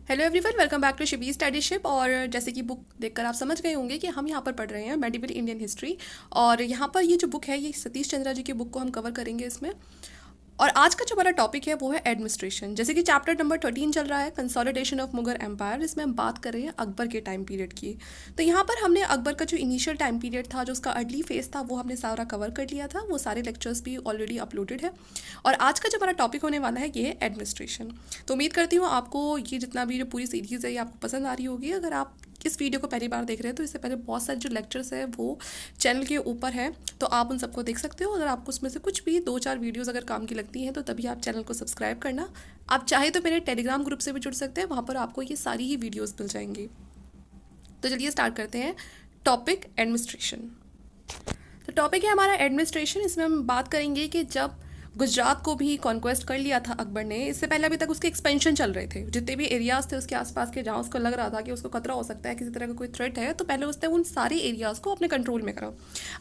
Hello everyone, welcome back to Shibi studyship. और जैसे कि बुक देखकर आप समझ गए होंगे कि हम यहाँ पर पढ़ रहे हैं मेडिवल इंडियन हिस्ट्री। और यहाँ पर ये जो बुक है ये सतीश चंद्रा जी की बुक को हम कवर करेंगे इसमें। और आज का जो हमारा टॉपिक है वो है एडमिनिस्ट्रेशन। जैसे कि चैप्टर नंबर 13 चल रहा है, कंसोलिडेशन ऑफ मुगल एम्पायर। इसमें हम बात कर रहे हैं अकबर के टाइम पीरियड की। तो यहाँ पर हमने अकबर का जो इनिशियल टाइम पीरियड था, जो उसका अर्ली फेज था, वो हमने सारा कवर कर लिया था। वो सारे लेक्चर्स भी ऑलरेडी अपलोडेड है। और आज का जो हमारा टॉपिक होने वाला है ये है एडमिनिस्ट्रेशन। तो उम्मीद करती हूँ आपको ये जितना भी जो पूरी सीरीज़ है ये आपको पसंद आ रही होगी। अगर आप इस वीडियो को पहली बार देख रहे हैं तो इससे पहले बहुत सारे जो लेक्चर्स है वो चैनल के ऊपर है, तो आप उन सबको देख सकते हो। अगर आपको उसमें से कुछ भी 2-4 वीडियोस अगर काम की लगती हैं तो तभी आप चैनल को सब्सक्राइब करना। आप चाहे तो मेरे टेलीग्राम ग्रुप से भी जुड़ सकते हैं, वहाँ पर आपको ये सारी ही वीडियोस मिल जाएंगी। तो चलिए स्टार्ट करते हैं। Topic administration. तो टॉपिक है हमारा एडमिनिस्ट्रेशन। इसमें हम बात करेंगे कि जब गुजरात को भी कॉन्क्वेस्ट कर लिया था अकबर ने, इससे पहले अभी तक उसके एक्सपेंशन चल रहे थे। जितने भी एरियाज थे उसके आसपास के, जहाँ उसको लग रहा था कि उसको खतरा हो सकता है, किसी तरह का कोई थ्रेट है, तो पहले उसने उन सारे एरियाज़ को अपने कंट्रोल में करा।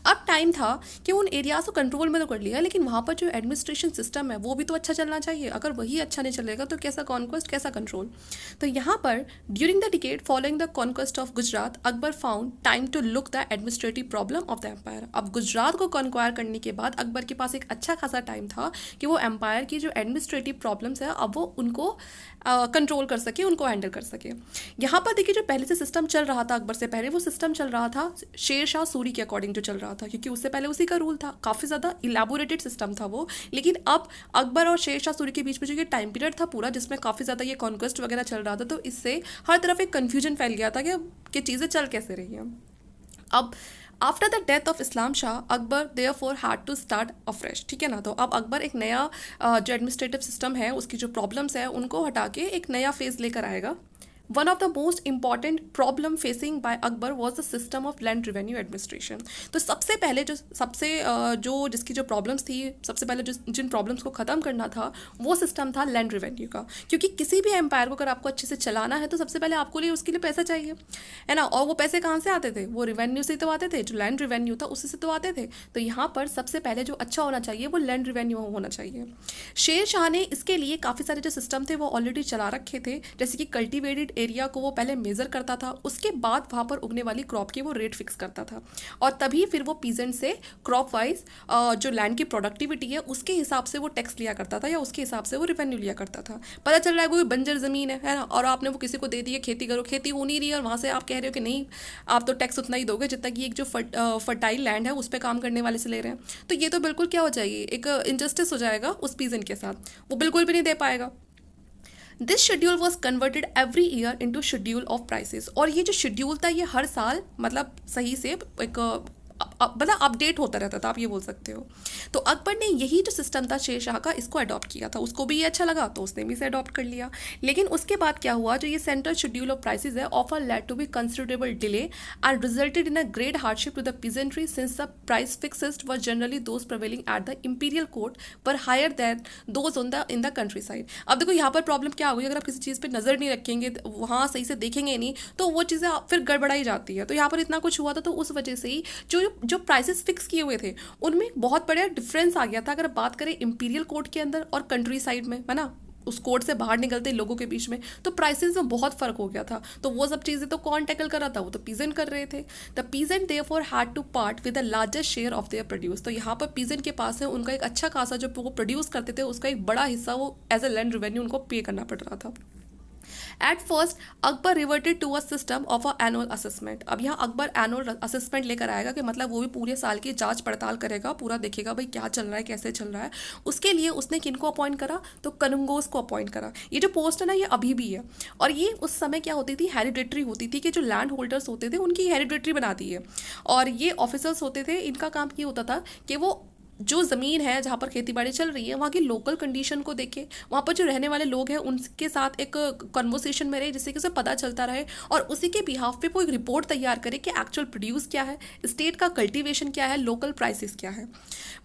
अब टाइम था कि उन एरियाज़ को कंट्रोल में तो कर लिया, लेकिन वहाँ पर जो एडमिनिस्ट्रेशन सिस्टम है वो भी तो अच्छा चलना चाहिए। अगर वही अच्छा नहीं चलेगा तो कैसा कॉन्क्वेस्ट, कैसा कंट्रोल। तो यहाँ पर during the decade following the conquest of Gujarat, Akbar found time to look the administrative problem of the empire. अब गुजरात को कॉन्क्वायर करने के बाद अकबर के पास एक अच्छा खासा टाइम था कि वो एम्पायर की जो एडमिनिस्ट्रेटिव प्रॉब्लम्स है अब वो उनको कंट्रोल कर सके, उनको हैंडल कर सके। यहाँ पर देखिए जो पहले से सिस्टम चल रहा था अकबर से पहले, वो सिस्टम चल रहा था शेर शाह सूरी के अकॉर्डिंग जो चल रहा था, क्योंकि उससे पहले उसी का रूल था। काफ़ी ज़्यादा इलेबोरेटेड सिस्टम था वो। लेकिन अब अकबर और शेर शाह सूरी के बीच में जो ये टाइम पीरियड था पूरा, जिसमें काफ़ी ज़्यादा ये कॉन्क्वेस्ट वगैरह चल रहा था, तो इससे हर तरफ एक कन्फ्यूजन फैल गया था कि चीज़ें चल कैसे रही हैं। अब after the death of Islam Shah, Akbar therefore had to start afresh. ठीक है ना। तो अब अकबर एक नया जो एडमिनिस्ट्रेटिव सिस्टम है उसकी जो प्रॉब्लम्स है उनको हटा के एक नया फेज लेकर आएगा। One of the most important problem facing by Akbar was the system of land revenue administration. तो सबसे पहले जो जिसकी जो प्रॉब्लम्स थी, सबसे पहले जिन प्रॉब्लम्स को ख़त्म करना था वो सिस्टम था लैंड रेवेन्यू का। क्योंकि किसी भी एम्पायर को अगर आपको अच्छे से चलाना है तो सबसे पहले आपको लिए उसके लिए पैसा चाहिए, है ना। और वो पैसे कहाँ से आते थे? वो रेवेन्यू से तो आते थे, जो लैंड रेवेन्यू था उसी से तो आते थे। तो यहाँ पर सबसे पहले जो अच्छा होना चाहिए वो लैंड रेवेन्यू होना चाहिए। शेर शाह ने इसके लिए काफ़ी सारे जो सिस्टम थे वो ऑलरेडी चला रखे थे, जैसे कि कल्टिवेटेड एरिया को वो पहले मेज़र करता था, उसके बाद वहाँ पर उगने वाली क्रॉप की वो रेट फिक्स करता था, और तभी फिर वो पीजेंट से क्रॉप वाइज जो लैंड की प्रोडक्टिविटी है उसके हिसाब से वो टैक्स लिया करता था, या उसके हिसाब से वो रेवेन्यू लिया करता था। पता चल रहा है कोई बंजर ज़मीन है ना, और आपने वो किसी को दे दी है, खेती करो, खेती हो नहीं रही है, और वहाँ से आप कह रहे हो कि नहीं आप तो टैक्स उतना ही दोगे जितना कि एक जो फर्टाइल लैंड है उस पर काम करने वाले से ले रहे हैं। तो ये तो बिल्कुल क्या हो जाएगी, एक इनजस्टिस हो जाएगा उस पीजेंट के साथ, वो बिल्कुल भी नहीं दे पाएगा। This schedule was converted every year into schedule of prices. और ये जो शेड्यूल था ये हर साल मतलब सही से एक मतलब अपडेट होता रहता था, आप ये बोल सकते हो। तो अकबर ने यही जो सिस्टम था शेर शाह का, इसको अडॉप्ट किया था। उसको भी ये अच्छा लगा तो उसने भी इसे अडॉप्ट कर लिया। लेकिन उसके बाद क्या हुआ, जो ये सेंट्रल शेड्यूल ऑफ प्राइसेस है offer led to be considerable delay and resulted in a great hardship to the peasantry, since the price fixed were generally those prevailing at the imperial court पर higher than those on the in the countryside. अब देखो यहाँ पर problem क्या हुई, अगर आप किसी चीज़ पर नज़र नहीं रखेंगे, वहाँ सही से देखेंगे नहीं, तो वो चीज़ें फिर गड़बड़ाई जाती है। तो यहाँ पर इतना कुछ हुआ था, तो उस वजह से ही जो प्राइसेस फिक्स किए हुए थे उनमें बहुत बड़ा डिफरेंस आ गया था। अगर बात करें इंपीरियल कोर्ट के अंदर और कंट्री साइड में, है ना, उस कोर्ट से बाहर निकलते लोगों के बीच में, तो प्राइसेस में बहुत फर्क हो गया था। तो वो सब चीज़ें तो कौन टैकल कर रहा था, वो तो पीजेंट कर रहे थे। The peasant therefore had to part with the largest share of their produce. तो यहाँ पर पीजेंट के पास है उनका एक अच्छा खासा जो वो प्रोड्यूस करते थे उसका एक बड़ा हिस्सा वो एज अ लैंड रेवेन्यू उनको पे करना पड़ रहा था। At first Akbar reverted to a system of a annual assessment. अब यहाँ अकबर एनुअल असेसमेंट लेकर आएगा कि मतलब वो भी पूरे साल की जांच पड़ताल करेगा, पूरा देखेगा भाई क्या चल रहा है, कैसे चल रहा है। उसके लिए उसने किनको अपॉइंट करा, तो कनुंगोस को अपॉइंट करा। ये जो पोस्ट है ना ये अभी भी है, और ये उस समय क्या होती थी, हेरिडेटरी होती थी, कि जो लैंड होल्डर्स होते थे उनकी हेरिडेटरी बनाती है। और ये ऑफिसर्स होते थे, इनका काम ये होता था कि वो जो ज़मीन है जहाँ पर खेती बाड़ी चल रही है वहाँ की लोकल कंडीशन को देखे, वहाँ पर जो रहने वाले लोग हैं उनके साथ एक कन्वर्सेशन में रहे, जिससे कि उसे पता चलता रहे, और उसी के बिहाफ पे वो एक रिपोर्ट तैयार करे कि एक्चुअल प्रोड्यूस क्या है, स्टेट का कल्टीवेशन क्या है, लोकल प्राइसेस क्या है।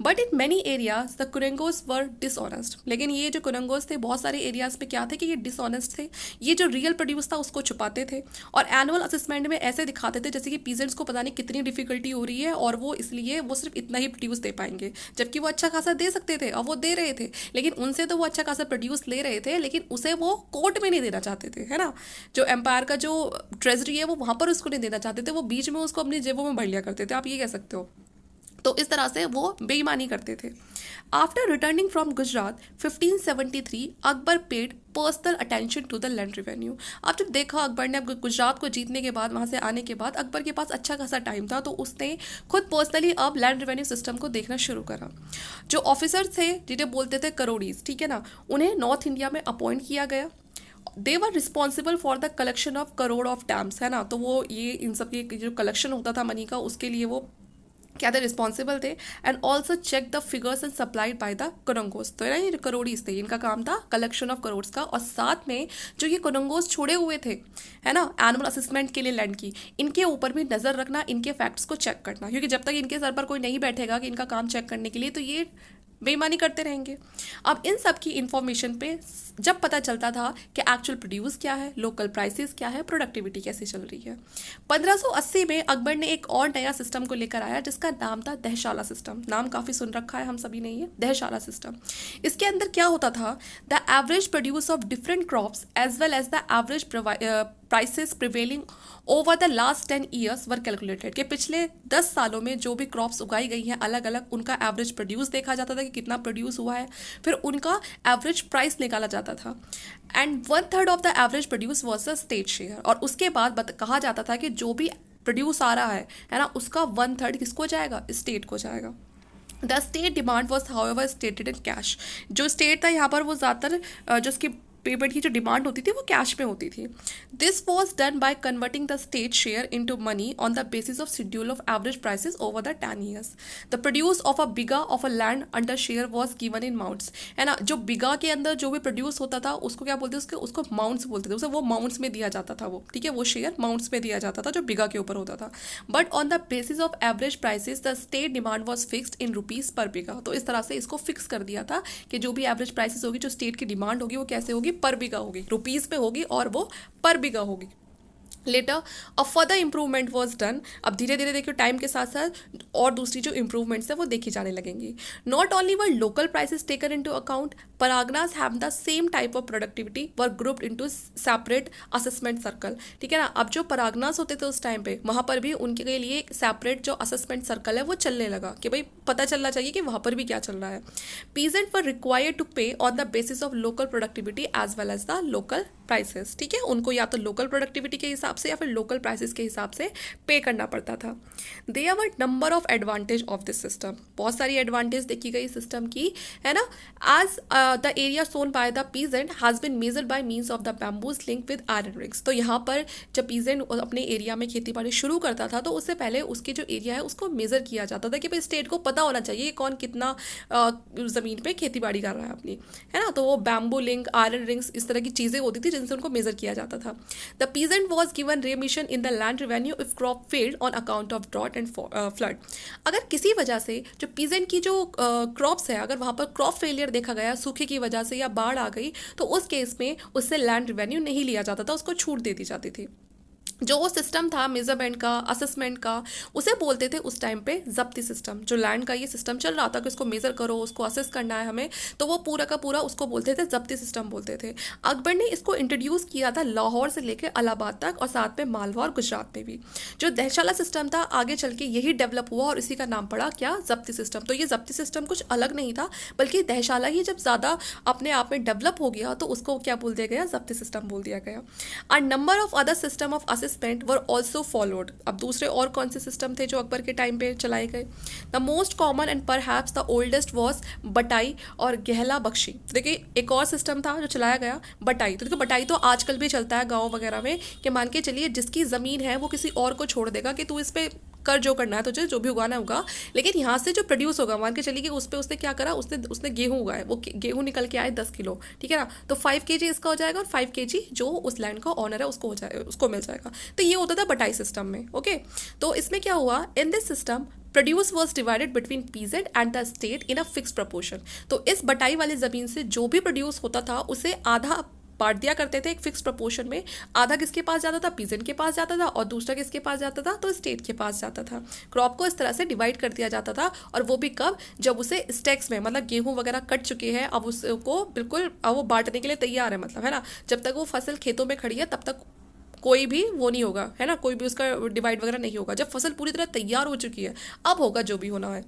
But in many areas the qanungos were dishonest. लेकिन ये जो कुरंगोस थे बहुत सारे एरियाज में क्या थे कि ये डिसऑनेस्ट थे, ये जो रियल प्रोड्यूस था उसको छुपाते थे, और एनुअल असेसमेंट में ऐसे दिखाते थे जैसे कि पीजेंट्स को पता नहीं कितनी डिफिकल्टी हो रही है और वो इसलिए वो सिर्फ इतना ही प्रोड्यूस दे पाएंगे। जबकि वो अच्छा खासा दे सकते थे और वो दे रहे थे, लेकिन उनसे तो वो अच्छा खासा प्रोड्यूस ले रहे थे, लेकिन उसे वो कोर्ट में नहीं देना चाहते थे, है ना। जो एम्पायर का जो ट्रेजरी है वो वहाँ पर उसको नहीं देना चाहते थे, वो बीच में उसको अपनी जेबों में भर लिया करते थे, आप ये कह सकते हो। तो इस तरह से वो बेईमानी करते थे। After returning from Gujarat 1573 Akbar paid personal attention to the land revenue. अब जब देखा अकबर ने, गुजरात को जीतने के बाद, वहाँ से आने के बाद अकबर के पास अच्छा खासा टाइम था, तो उसने खुद पर्सनली अब लैंड रेवेन्यू सिस्टम को देखना शुरू करा। जो ऑफिसर थे जिन्हें बोलते थे करोड़ीज, ठीक है ना, उन्हें नॉर्थ इंडिया में अपॉइंट किया गया। They were responsible for the collection of crore of dams, है ना। तो वो ये इन सब की जो कलेक्शन होता था मनी का, उसके लिए वो क्या थे, रिस्पॉन्सिबल थे। And also check the figures and supplied by the qanungos. तो ना ये करोड़ीज थे, इनका काम था कलेक्शन ऑफ करोड्स का। और साथ में जो ये कोरंगोस छोड़े हुए थे, है ना, एनुअल असेसमेंट के लिए लैंड की, इनके ऊपर भी नज़र रखना, इनके फैक्ट्स को चेक करना, क्योंकि जब तक इनके सर पर कोई नहीं बैठेगा कि इनका काम चेक करने के लिए, तो ये बेईमानी करते रहेंगे। अब इन सब की इंफॉर्मेशन पे जब पता चलता था कि एक्चुअल प्रोड्यूस क्या है, लोकल प्राइसेस क्या है, प्रोडक्टिविटी कैसे चल रही है। 1580 में अकबर ने एक और नया सिस्टम को लेकर आया जिसका नाम था दहशाला सिस्टम। नाम काफ़ी सुन रखा है हम सभी ने, ये दहशाला सिस्टम। इसके अंदर क्या होता था, the average produce of different crops as well as the average prices prevailing over the last 10 years were calculated. कि पिछले 10 सालों में जो भी क्रॉप्स उगाई गई हैं अलग अलग, उनका एवरेज प्रोड्यूस देखा जाता था कि कितना प्रोड्यूस हुआ है, फिर उनका एवरेज प्राइस निकाला जाता था। And 1/3 of the average produce was the state share. और उसके बाद कहा जाता था कि जो भी प्रोड्यूस आ रहा है ना, उसका 1/3 किसको जाएगा, स्टेट को जाएगा। The state demand was however stated in cash. जो स्टेट था यहाँ पर वो ज़्यादातर जो उसकी पेमेंट की जो डिमांड होती थी वो कैश में होती थी। This was done by converting the state share into money on the basis of schedule of average prices over the 10 years. The produce of a bigha of a land under share was given in amounts, है ना। जो बिगा के अंदर जो भी produce होता था उसको क्या बोलते थे, उसको माउंट्स बोलते थे, उसे वो माउंट्स में दिया जाता था, वो ठीक है, वो शेयर माउंट्स में दिया जाता था जो बिगा के ऊपर होता था। But on the basis of average prices the state demand was fixed in rupees पर बिगा। तो इस तरह से इसको फिक्स कर दिया था कि जो भी एवरेज प्राइसेस होगी, जो स्टेट की डिमांड होगी, वो कैसे होगी, पर बिगा होगी, रुपीज़ पे होगी और वो पर बिगा होगी। Later a further improvement was done. अब धीरे धीरे देखिए टाइम के साथ साथ और दूसरी जो इंप्रूवमेंट्स है वो देखी जाने लगेंगी। Not only were local prices taken into account, parganas have the same type of productivity were grouped into separate assessment circle, ठीक है ना। अब जो परागनास होते थे उस टाइम पे, वहाँ पर भी उनके लिए एक सेपरेट जो असेसमेंट सर्कल है वो चलने लगा कि भाई पता चलना चाहिए कि वहाँ पर भी क्या चल रहा है। Peasant were required to pay on the basis of local productivity as well as the local prices, ठीक है। उनको या तो लोकल प्रोडक्टिविटी के हिसाब से या फिर लोकल प्राइसेस के हिसाब से पे करना पड़ता था। They are number of advantage of this system. बहुत सारी एडवांटेज देखी गई सिस्टम की, है ना। As the area sown by the peasant has been measured by means of the bamboos link with iron rings. तो यहाँ पर जब पीजेंट अपने एरिया में खेती बाड़ी शुरू करता था तो उससे पहले उसकी जो एरिया है उसको मेजर किया जाता था कि भाई स्टेट को पता होना चाहिए कि कौन कितना ज़मीन पे खेती बाड़ी कर रहा है अपनी, है ना। तो वो बैम्बू लिंक, आयरन रिंग्स, इस तरह की चीज़ें होती थी जिनसे उनको मेजर किया जाता था। The peasant was given remission in the land revenue if crop failed on account of drought and flood. अगर किसी वजह से जो पीजेंट की जो क्रॉप्स है, अगर वहाँ पर क्रॉप फेलियर देखा गया, सूखे की वजह से या बाढ़ आ गई, तो उस केस में उससे लैंड रेवेन्यू नहीं लिया जाता था, उसको छूट दे दी जाती थी। जो वो सिस्टम था मेजरमेंट का, असेसमेंट का, उसे बोलते थे उस टाइम पे जब्ती सिस्टम। जो लैंड का ये सिस्टम चल रहा था कि उसको मेजर करो, उसको असेस करना है हमें, तो वो पूरा का पूरा उसको बोलते थे जब्ती सिस्टम बोलते थे। अकबर ने इसको इंट्रोड्यूस किया था लाहौर से लेकर इलाहाबाद तक और साथ में मालवा और गुजरात में भी। जो दहशाला सिस्टम था आगे चल के यही डेवलप हुआ और इसी का नाम पड़ा क्या, जब्ती सिस्टम। तो ये जब्ती सिस्टम कुछ अलग नहीं था, बल्कि दहशाला ही जब ज़्यादा अपने आप में डेवलप हो गया तो उसको क्या बोल दिया गया, जब्ती सिस्टम बोल दिया गया। और number of other system of assessment were also followed. अब दूसरे और कौन से सिस्टम थे जो अकबर के टाइम पे चलाए गए। The most common and perhaps the oldest was बटाई और गहला बख्शी। तो देखिए एक और सिस्टम था जो चलाया गया, बटाई। तो देखो बटाई तो आजकल भी चलता है गाँव वगैरह में, कि मान के चलिए जिसकी ज़मीन है वो किसी और को छोड़ देगा कि तू इस पर कर जो करना है तुझे, जो भी उगाना है उगा, लेकिन यहाँ से जो प्रोड्यूस होगा, मान के चलिए कि उस पर उसने क्या करा, उसने गेहूँ उगाए, वो गेहूँ निकल के आए 10 किलो, ठीक है ना। तो 5 kg इसका हो जाएगा और 5 kg जो उस लैंड का ऑनर है उसको हो जाएगा, उसको मिल जाएगा। तो ये होता था बटाई सिस्टम में, ओके। तो इसमें क्या हुआ, in this system produce was divided between peasant and the state in a fix proportion. तो इस बटाई वाली ज़मीन से जो भी प्रोड्यूस होता था उसे आधा बांट दिया करते थे एक फिक्स प्रपोर्शन में, आधा किसके पास जाता था, पीजेंट के पास जाता था, और दूसरा किसके पास जाता था, तो स्टेट के पास जाता था। क्रॉप को इस तरह से डिवाइड कर दिया जाता था, और वो भी कब, जब उसे स्टैक्स में, मतलब गेहूं वगैरह कट चुके हैं, अब उसको बिल्कुल अब वो बांटने के लिए तैयार है, मतलब है ना, जब तक वो फसल खेतों में खड़ी है तब तक कोई भी वो नहीं होगा, है ना, कोई भी उसका डिवाइड वगैरह नहीं होगा। जब फसल पूरी तरह तैयार हो चुकी है, अब होगा जो भी होना है।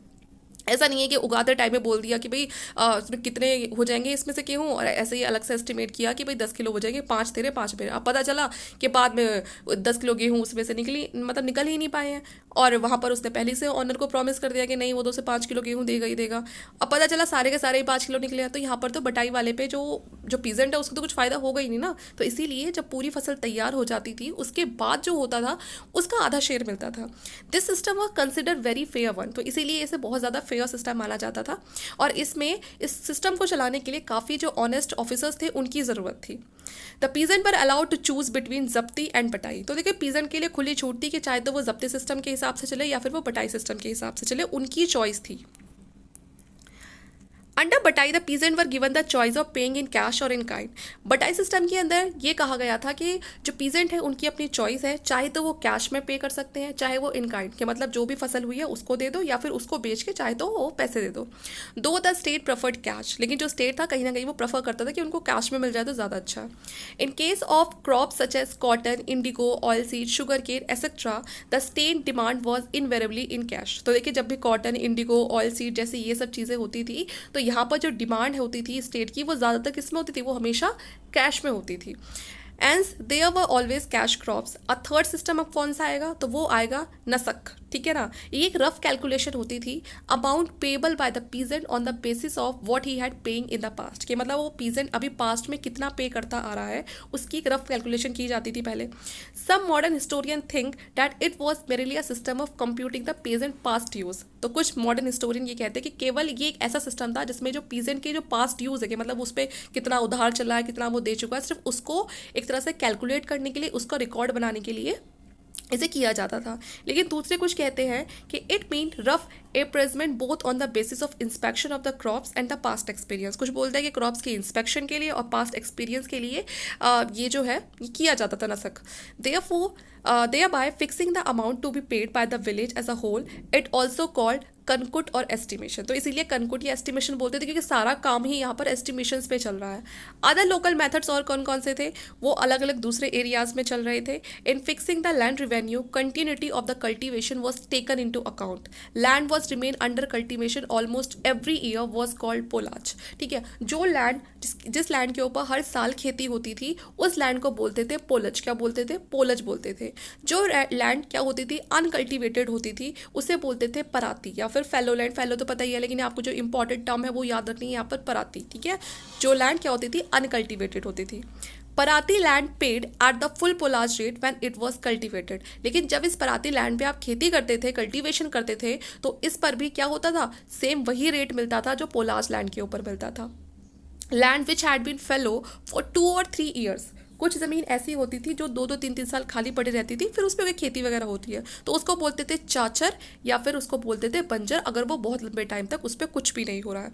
ऐसा नहीं है कि उगाते टाइम में बोल दिया कि भाई इसमें कितने हो जाएंगे इसमें से गेहूँ, और ऐसे ही अलग से एस्टिमेट किया कि भाई 10 किलो हो जाएंगे, 5 तेरे 5 मेरे। अब पता चला कि बाद में 10 किलो गेहूँ उसमें से निकल ही नहीं पाए हैं, और वहाँ पर उसने पहले से ऑनर को प्रॉमिस कर दिया कि नहीं वो 2 से 5 किलो गेहूँ देगा ही देगा। अब पता चला सारे के सारे ही 5 किलो निकले हैं, तो यहाँ पर तो बटाई वाले पे जो जो पीजेंट है उसको तो कुछ फ़ायदा होगा ही नहीं ना। तो इसीलिए जब पूरी फसल तैयार हो जाती थी उसके बाद जो होता था उसका आधा शेयर मिलता था। This system was consider very fair one, तो इसीलिए इसे बहुत ज़्यादा फेयर सिस्टम माना जाता था, और इसमें इस सिस्टम को चलाने के लिए काफ़ी जो ऑनेस्ट ऑफिसर्स थे उनकी ज़रूरत थी। द पीजेंट पर अलाउड टू चूज बिटवीन जब्ती एंड बटाई, तो देखिए पीजेंट के लिए खुली छूट थी कि चाहे तो वो जब्ती सिस्टम के हिसाब से चले या फिर वो बटाई सिस्टम के हिसाब से चले, उनकी चॉइस थी। अंडर बटाई the peasant were given the choice of paying in cash और इन काइंड। बटाई सिस्टम के अंदर ये कहा गया था कि जो पीजेंट है उनकी अपनी चॉइस है, चाहे तो वो कैश में पे कर सकते हैं, चाहे वो इन काइंड के, मतलब जो भी फसल हुई है उसको दे दो, या फिर उसको बेच के चाहे तो वो पैसे दे दो। दो द स्टेट प्रेफर्ड कैश, लेकिन जो स्टेट था कहीं ना कहीं वो प्रेफर करता था कि उनको कैश में मिल जाए तो ज़्यादा अच्छा है। In case of crop such as cotton, indigo, oil seed, sugar cane etcetera, the state demand was invariably in cash. तो देखिए जब भी कॉटन, इंडिगो, ऑयल सीड जैसी ये सब चीज़ें होती थी, तो यहाँ पर जो डिमांड होती थी स्टेट की वो ज़्यादातर किस में होती थी, वो हमेशा कैश में होती थी। And there were always cash crops. A third system अब कौन सा आएगा, तो वो आएगा नसक, ठीक है ना। ये एक रफ कैलकुलेशन होती थी, amount payable by the peasant on the basis of what he had paying in the past, कि मतलब वो पीजेंट अभी पास्ट में कितना पे करता आ रहा है उसकी एक रफ कैलकुलेशन की जाती थी पहले। Some modern historian think that it was merely a system of computing the peasant past use. तो कुछ मॉडर्न हिस्टोरियन ये कहते हैं कि केवल ये एक ऐसा सिस्टम था जिसमें जो पीजेंट के जो पास्ट यूज है, कि मतलब उस पर कितना उधार चला है, कितना वो दे चुका है, सिर्फ उसको एक तरह से कैलकुलेट करने के लिए, उसका रिकॉर्ड बनाने के लिए इसे किया जाता था। लेकिन दूसरे कुछ कहते हैं कि it mean rough appraisement both on the basis of inspection of the crops and the past experience. कुछ बोलते हैं कि क्रॉप्स के इंस्पेक्शन के लिए और पास्ट एक्सपीरियंस के लिए ये जो है ये किया जाता था नसक। Thereby fixing the amount to be paid by the village as a whole, it also called कनकुट और एस्टिमेशन। तो इसीलिए कनकुट या एस्टिमेशन बोलते थे क्योंकि सारा काम ही यहाँ पर एस्टिमेशन पे चल रहा है। अदर लोकल मेथड्स और कौन कौन से थे, वो अलग अलग दूसरे एरियाज में चल रहे थे। In fixing the land revenue, continuity of the cultivation was taken in to account. Land was remain under cultivation almost every year was called polaj. ठीक है, जो लैंड जिस लैंड के ऊपर हर साल खेती होती थी उस लैंड को बोलते थे पोलज। क्या बोलते थे, पोलज बोलते थे। जो लैंड क्या होती थी, अनकल्टिवेटेड होती थी, उसे बोलते थे पराती या फिर फैलो लैंड। फैलो तो पता ही है, लेकिन आपको जो इंपॉर्टेंट टर्म है वो याद रखनी है यहाँ पर, पराती। ठीक है, जो लैंड क्या होती थी, अनकल्टिवेटेड होती थी। Parauti land paid at the full polaj rate when it was cultivated. लेकिन जब इस पराती लैंड पे आप खेती करते थे, कल्टीवेशन करते थे, तो इस पर भी क्या होता था, सेम वही रेट मिलता था जो पोलाज लैंड के ऊपर मिलता था। Land which had been fallow for 2 और 3 ईयर्स। कुछ ज़मीन ऐसी होती थी जो 2-2 3-3 साल खाली पड़ी रहती थी, फिर उस पर खेती वगैरह होती है, तो उसको बोलते थे चाचर या फिर उसको बोलते थे बंजर, अगर वो बहुत लंबे टाइम तक उस पर कुछ भी नहीं हो रहा है।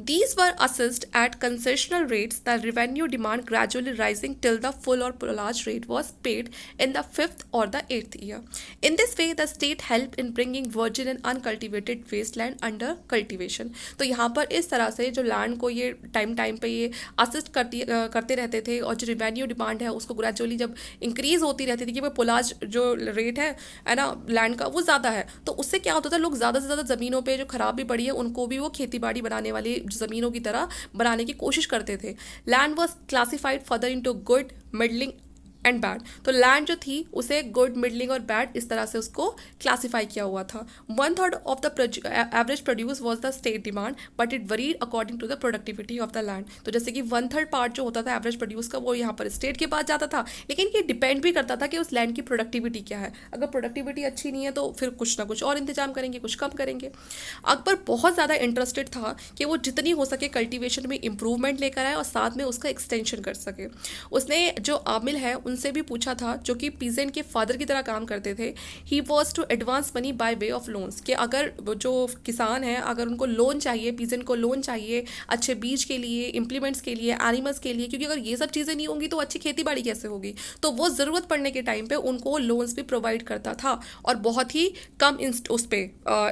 These were assist at concessional rates, the revenue demand gradually rising till the full or polaj rate was paid in the 5th or the 8th year. In this way the state help in bringing virgin and uncultivated waste land under cultivation. तो यहाँ पर इस तरह से जो land को ये time पे ये असिस्ट करते रहते थे, और जो रेवेन्यू डिमांड है उसको ग्रेजुअली जब इंक्रीज होती रहती थी कि भाई पोलाज जो रेट है ना लैंड का, वो ज़्यादा है, तो उससे क्या होता था, लोग ज़्यादा से ज़्यादा ज़मीनों पे जो खराब भी पड़ी है उनको भी वो खेती बाड़ी बनाने वाली ज़मीनों की तरह बनाने की कोशिश करते थे। Land was classified further into good, middling and bad. तो लैंड जो थी उसे गुड, मिडलिंग और बैड इस तरह से उसको क्लासीफाई किया हुआ था। 1/3 of the average produce was the state demand, but it varied according to the productivity of the land. तो जैसे कि 1/3 पार्ट जो होता था एवरेज प्रोड्यूस का, वो यहाँ पर स्टेट के पास जाता था, लेकिन ये डिपेंड भी करता था कि उस लैंड की प्रोडक्टिविटी क्या है। अगर प्रोडक्टिविटी अच्छी नहीं है तो फिर कुछ ना कुछ और इंतजाम करेंगे, कुछ कम करेंगे। अकबर बहुत ज़्यादा इंटरेस्टेड था कि वो जितनी हो सके कल्टिवेशन में इंप्रूवमेंट लेकर आए और साथ में उसका एक्सटेंशन कर सके। उसने जो आमिल है उनसे भी पूछा था जो कि पीजेंट के फादर की तरह काम करते थे, he was to advance money by way of loans, कि अगर जो किसान हैं अगर उनको लोन चाहिए, पीजेंट को लोन चाहिए अच्छे बीज के लिए, इम्प्लीमेंट्स के लिए, एनिमल्स के लिए, क्योंकि अगर ये सब चीज़ें नहीं होंगी तो अच्छी खेती बाड़ी कैसे होगी, तो वो ज़रूरत पड़ने के टाइम पे उनको लोन्स भी प्रोवाइड करता था और बहुत ही कम उस पे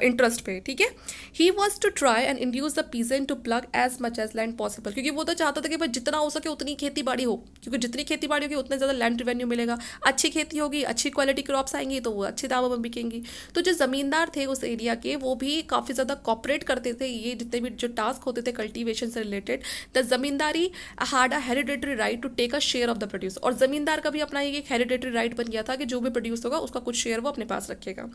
इंटरेस्ट पे, ठीक है। He was to try and induce the peasant to plough as much as land possible, क्योंकि वो तो चाहता था कि भाई जितना हो सके उतनी खेती बाड़ी हो, क्योंकि जितनी खेती बाड़ी होगी उतना ज़्यादा लैंड रेवेन्यू मिलेगा, अच्छी खेती होगी, अच्छी क्वालिटी क्रॉप्स आएंगी तो वो अच्छे दामों में बिकेंगी। तो जो ज़मींदार थे उस एरिया के वो भी काफ़ी ज़्यादा कॉपरेट करते थे, ये जितने भी जो टास्क होते थे कल्टीवेशन से related, the zamindari had a hereditary right to take a share of the produce, और जमींदार का भी अपना एक हेरिडेटरी राइट बन गया था कि जो भी प्रोड्यूस होगा उसका कुछ शेयर वो अपने पास रखेगा।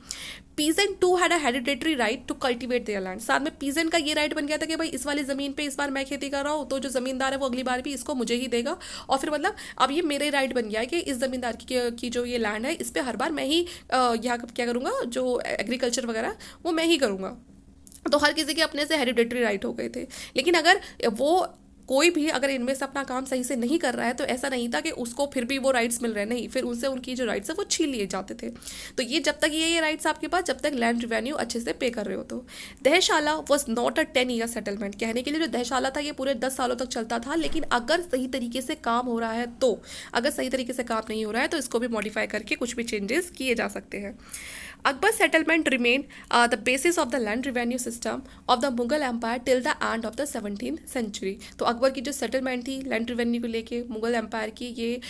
Peasant too had a hereditary right to cultivate their land, साथ में पीजेंट का ये राइट बन गया था कि भाई इस वाली ज़मीन पे इस बार मैं खेती कर रहा हूँ तो जो ज़मींदार है वो अगली बार भी इसको मुझे ही देगा, और फिर मतलब अब ये मेरे राइट बन गया है कि इस ज़मींदार की जो ये लैंड है इस पर हर बार मैं ही यहाँ क्या करूँगा, जो एग्रीकल्चर वगैरह वो मैं ही करूँगा। तो हर किसी के अपने से हेरिडेटरी राइट हो गए थे। लेकिन अगर वो कोई भी अगर इनमें से अपना काम सही से नहीं कर रहा है तो ऐसा नहीं था कि उसको फिर भी वो राइट्स मिल रहे हैं, नहीं, फिर उनसे उनकी जो राइट्स है वो छीन लिए जाते थे। तो ये जब तक ये राइट्स आपके पास, जब तक लैंड रिवेन्यू अच्छे से पे कर रहे हो। तो dahshala was not a 10 year settlement, कहने के लिए जो दहशाला था ये पूरे 10 सालों तक चलता था, लेकिन अगर सही तरीके से काम हो रहा है तो, अगर सही तरीके से काम नहीं हो रहा है तो इसको भी मॉडिफाई करके कुछ भी चेंजेस किए जा सकते हैं। Akbar settlement remained the basis of the land revenue system of the Mughal Empire till the end of the 17th century। तो अकबर की जो सेटलमेंट थी लैंड रेवेन्यू को लेके मुगल एम्पायर की, ये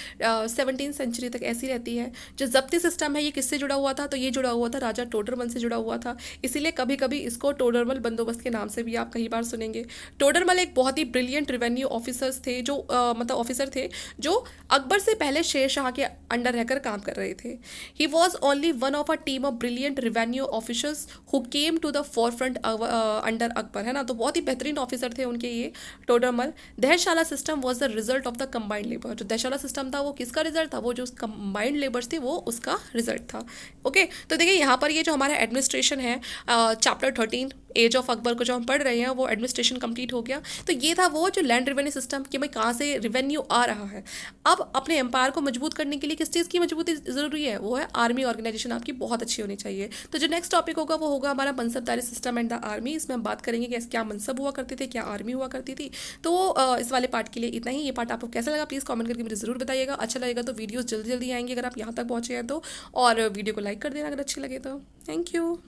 17th सेंचुरी तक ऐसी रहती है। जो जब्ती सिस्टम है ये किससे जुड़ा हुआ था, तो ये जुड़ा हुआ था राजा टोडरमल से जुड़ा हुआ था, इसीलिए कभी कभी इसको टोडरमल बंदोबस्त के नाम से भी आप कई बार सुनेंगे। टोडरमल एक बहुत ही ब्रिलियंट रेवेन्यू ऑफिसर्स थे, जो मतलब ऑफिसर थे जो अकबर से पहले शेर शाह के अंडर रहकर काम कर रहे थे। He was only one of a team of brilliant revenue officers who came to the forefront under Akbar, है ना। तो बहुत ही बेहतरीन ऑफिसर थे उनके ये Todarmal. Dahshala system was the result of the combined labour, जो दहशाला सिस्टम था वो किसका रिजल्ट था, वो जो कंबाइंड लेबर्स थे वो उसका रिजल्ट था। ओके, तो देखिए यहाँ पर ये जो हमारा एडमिनिस्ट्रेशन है चैप्टर 13 एज ऑफ अकबर को जो हम पढ़ रहे हैं वो एडमिनिस्ट्रेशन कंप्लीट हो गया। तो ये था वो जो लैंड रेवेन्यू सिस्टम कि भाई कहाँ से रेवेन्यू आ रहा है। अब अपने एम्पायर को मजबूत करने के लिए किस चीज़ की मजबूती ज़रूरी है, वो है आर्मी ऑर्गेनाइजेशन आपकी बहुत अच्छी होनी चाहिए। तो जो नेक्स्ट टॉपिक होगा वो होगा हमारा मनसबदारी सिस्टम एंड द आर्मी। इसमें हम बात करेंगे कि क्या मनसब हुआ करते थे, क्या आर्मी हुआ करती थी। तो इस वाले पार्ट के लिए इतना ही। ये पार्ट आपको कैसा लगा प्लीज़ कमेंट करके मुझे ज़रूर बताइएगा। अच्छा लगेगा तो वीडियोज़ जल्दी जल्दी आएंगे अगर आप यहाँ तक पहुँचे हैं तो, और वीडियो को लाइक कर देना अगर अच्छी लगे तो। Thank you.